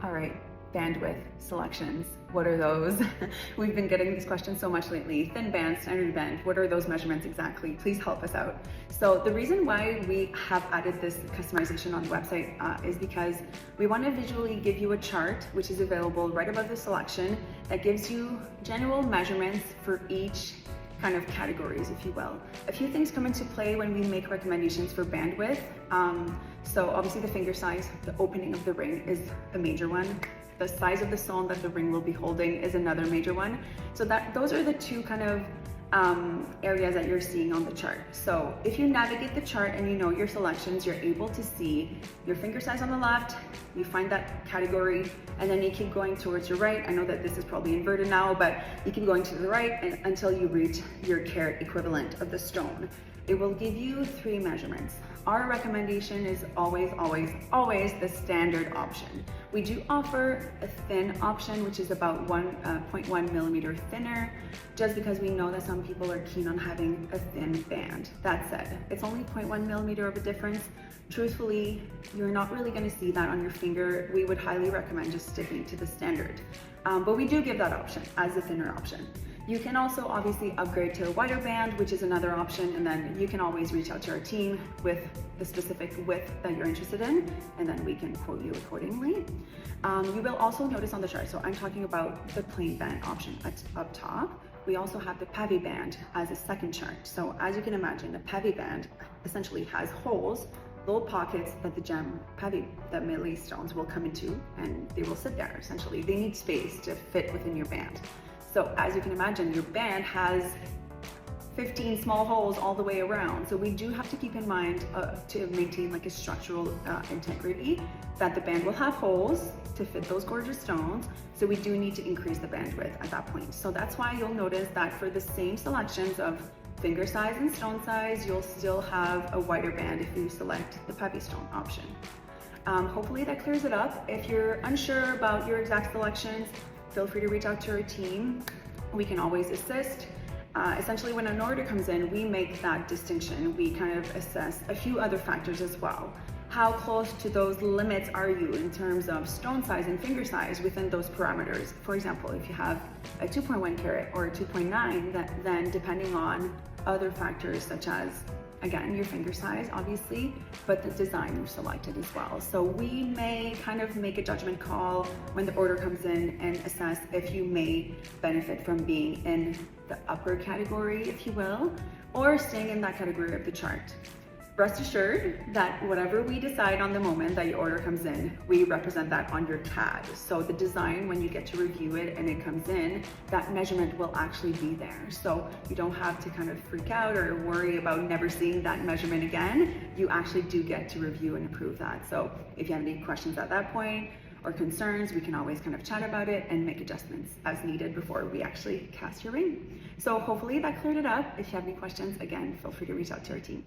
All right, bandwidth selections. What are those? We've been getting these questions so much lately. Thin band, standard band, what are those measurements exactly? Please help us out. So the reason why we have added this customization on the website is because we want to visually give you a chart, which is available right above the selection, that gives you general measurements for each kind of categories, if you will. A few things come into play when we make recommendations for bandwidth. So obviously the finger size, the opening of the ring is a major one. The size of the stone that the ring will be holding is another major one. So those are the two kind of areas that you're seeing on the chart. So if you navigate the chart and you know your selections, you're able to see your finger size on the left, you find that category, and then you keep going towards your right. I know that this is probably inverted now, but you keep going to the right until you reach your carat equivalent of the stone. It will give you 3 measurements. Our recommendation is always, always, always the standard option. We do offer a thin option, which is about 1.1 millimeter thinner, just because we know that some people are keen on having a thin band. That said, it's only 0.1 millimeter of a difference. Truthfully, you're not really gonna see that on your finger. We would highly recommend just sticking to the standard. But we do give that option as a thinner option. You can also obviously upgrade to a wider band, which is another option, and then you can always reach out to our team with the specific width that you're interested in, and then we can quote you accordingly. You will also notice on the chart, so I'm talking about the plain band option up top. We also have the pavé band as a second chart. So as you can imagine, the pavé band essentially has holes, little pockets that the gem pavé, the melee stones will come into, and they will sit there essentially. They need space to fit within your band. So as you can imagine, your band has 15 small holes all the way around. So we do have to keep in mind to maintain like a structural integrity, that the band will have holes to fit those gorgeous stones. So we do need to increase the bandwidth at that point. So that's why you'll notice that for the same selections of finger size and stone size, you'll still have a wider band if you select the pavé stone option. Hopefully that clears it up. If you're unsure about your exact selections, feel free to reach out to our team. We can always assist. Essentially, when an order comes in, we make that distinction. We kind of assess a few other factors as well. How close to those limits are you in terms of stone size and finger size within those parameters? For example, if you have a 2.1 carat or a 2.9, then depending on other factors such as, again, your finger size, obviously, but the design you've selected as well. So we may kind of make a judgment call when the order comes in and assess if you may benefit from being in the upper category, if you will, or staying in that category of the chart. Rest assured that whatever we decide on the moment that your order comes in, we represent that on your CAD. So the design, when you get to review it and it comes in, that measurement will actually be there. So you don't have to kind of freak out or worry about never seeing that measurement again. You actually do get to review and approve that. So if you have any questions at that point or concerns, we can always kind of chat about it and make adjustments as needed before we actually cast your ring. So hopefully that cleared it up. If you have any questions, again, feel free to reach out to our team.